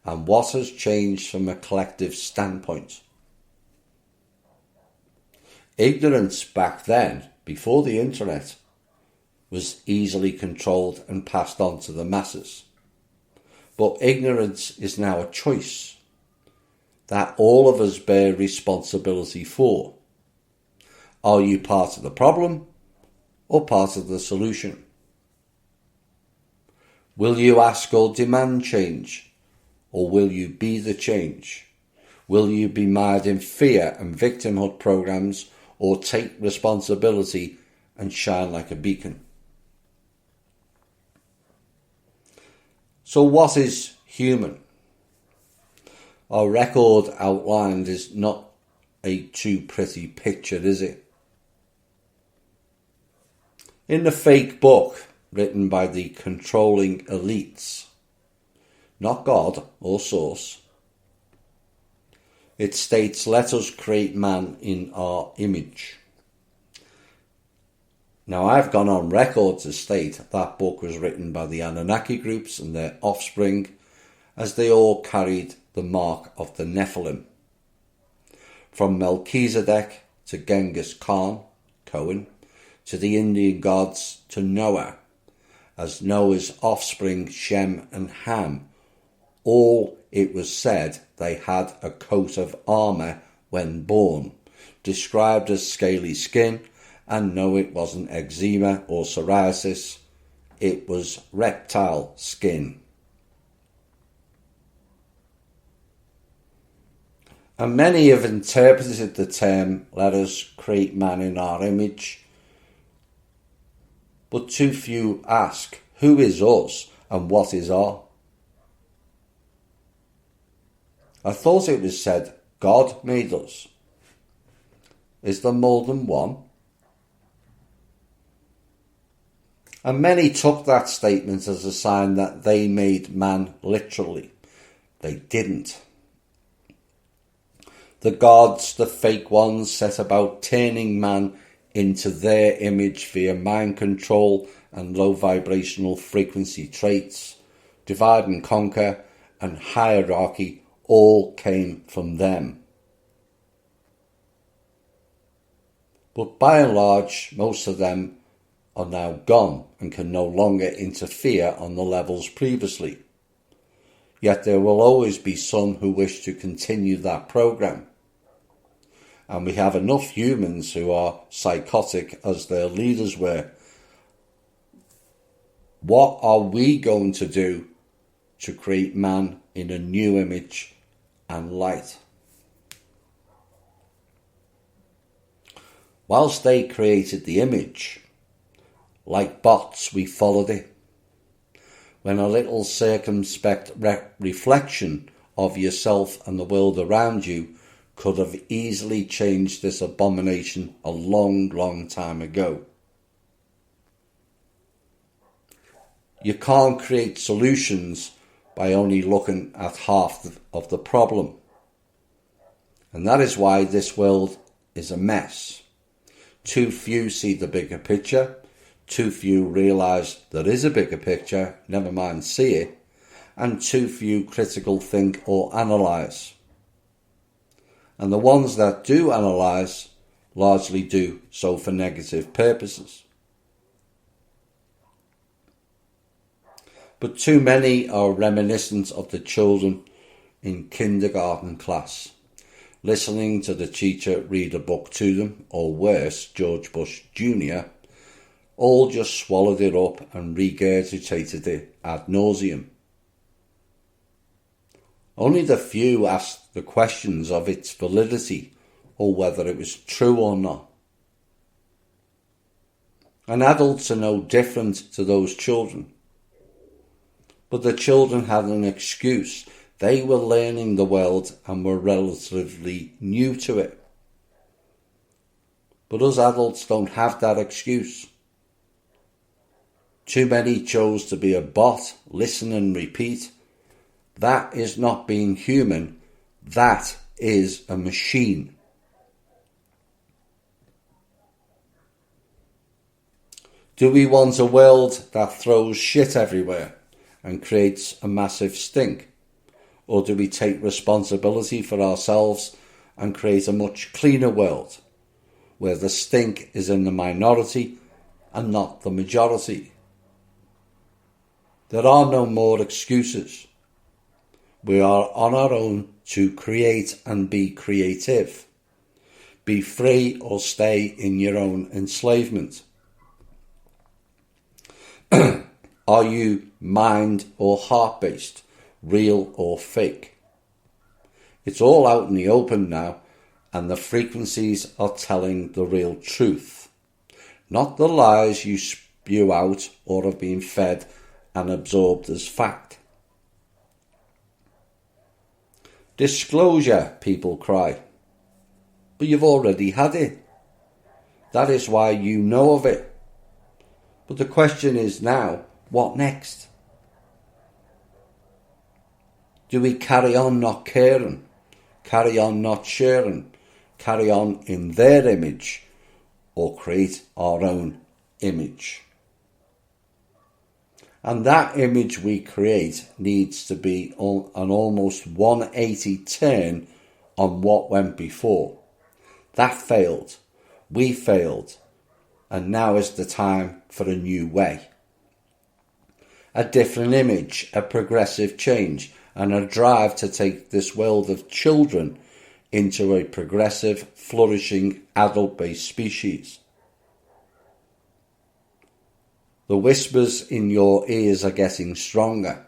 and what has changed from a collective standpoint. Ignorance back then, before the internet, was easily controlled and passed on to the masses. But ignorance is now a choice that all of us bear responsibility for. Are you part of the problem or part of the solution? Will you ask or demand change, or will you be the change? Will you be mired in fear and victimhood programs, or take responsibility and shine like a beacon? So what is human? Our record outlined is not a too pretty picture, is it? In the fake book written by the controlling elites, not God or source, it states, let us create man in our image. Now, I've gone on record to state that book was written by the Anunnaki groups and their offspring, as they all carried the mark of the Nephilim. From Melchizedek to Genghis Khan, Cohen, to the Indian gods to Noah, as Noah's offspring Shem and Ham, all, it was said, they had a coat of armour when born, described as scaly skin, and no, it wasn't eczema or psoriasis, it was reptile skin. And many have interpreted the term, let us create man in our image, but too few ask, who is us and what is our? I thought it was said, God made us. Is there more than one? And many took that statement as a sign that they made man literally. They didn't. The gods, the fake ones, set about turning man into their image via mind control and low vibrational frequency traits. Divide and conquer and hierarchy all came from them. But by and large, most of them are now gone and can no longer interfere on the levels previously. Yet there will always be some who wish to continue that program. And we have enough humans who are psychotic as their leaders were. What are we going to do to create man in a new image and light? Whilst they created the image, like bots, we followed it. When a little circumspect reflection of yourself and the world around you could have easily changed this abomination a long, long time ago. You can't create solutions by only looking at half of the problem. And that is why this world is a mess. Too few see the bigger picture. Too few realise there is a bigger picture, never mind see it. And too few critical think or analyse. And the ones that do analyse largely do so for negative purposes. But too many are reminiscent of the children in kindergarten class, listening to the teacher read a book to them, or worse, George Bush Jr., all just swallowed it up and regurgitated it ad nauseum. Only the few asked the questions of its validity or whether it was true or not. And adults are no different to those children. But the children had an excuse. They were learning the world and were relatively new to it. But us adults don't have that excuse. Too many chose to be a bot, listen and repeat. That is not being human. That is a machine. Do we want a world that throws shit everywhere and creates a massive stink? Or do we take responsibility for ourselves and create a much cleaner world where the stink is in the minority and not the majority? There are no more excuses. We are on our own to create and be creative. Be free or stay in your own enslavement. Are you mind or heart-based, real or fake? It's all out in the open now, and the frequencies are telling the real truth, not the lies you spew out or have been fed and absorbed as fact. Disclosure, people cry. But you've already had it. That is why you know of it. But the question is now, what next? Do we carry on not caring, carry on not sharing, carry on in their image, or create our own image? And that image we create needs to be an almost 180 turn on what went before. That failed. We failed. And now is the time for a new way. A different image, a progressive change, and a drive to take this world of children into a progressive, flourishing, adult-based species. The whispers in your ears are getting stronger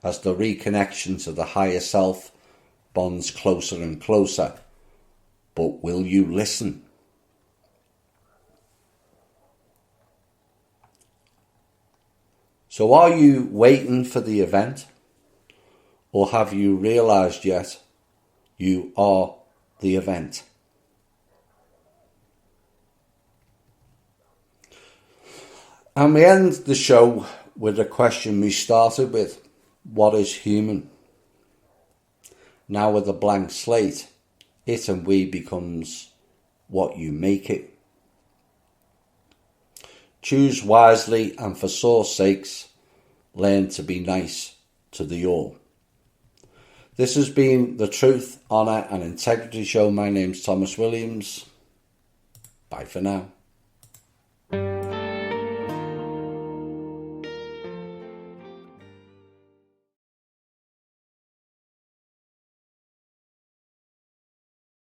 as the reconnection to the higher self bonds closer and closer. But will you listen? So are you waiting for the event? Or have you realised yet you are the event? And we end the show with a question we started with. What is human? Now with a blank slate, it and we becomes what you make it. Choose wisely and for source sakes, learn to be nice to the all. This has been the Truth, Honour and Integrity Show. My name's Thomas Williams. Bye for now.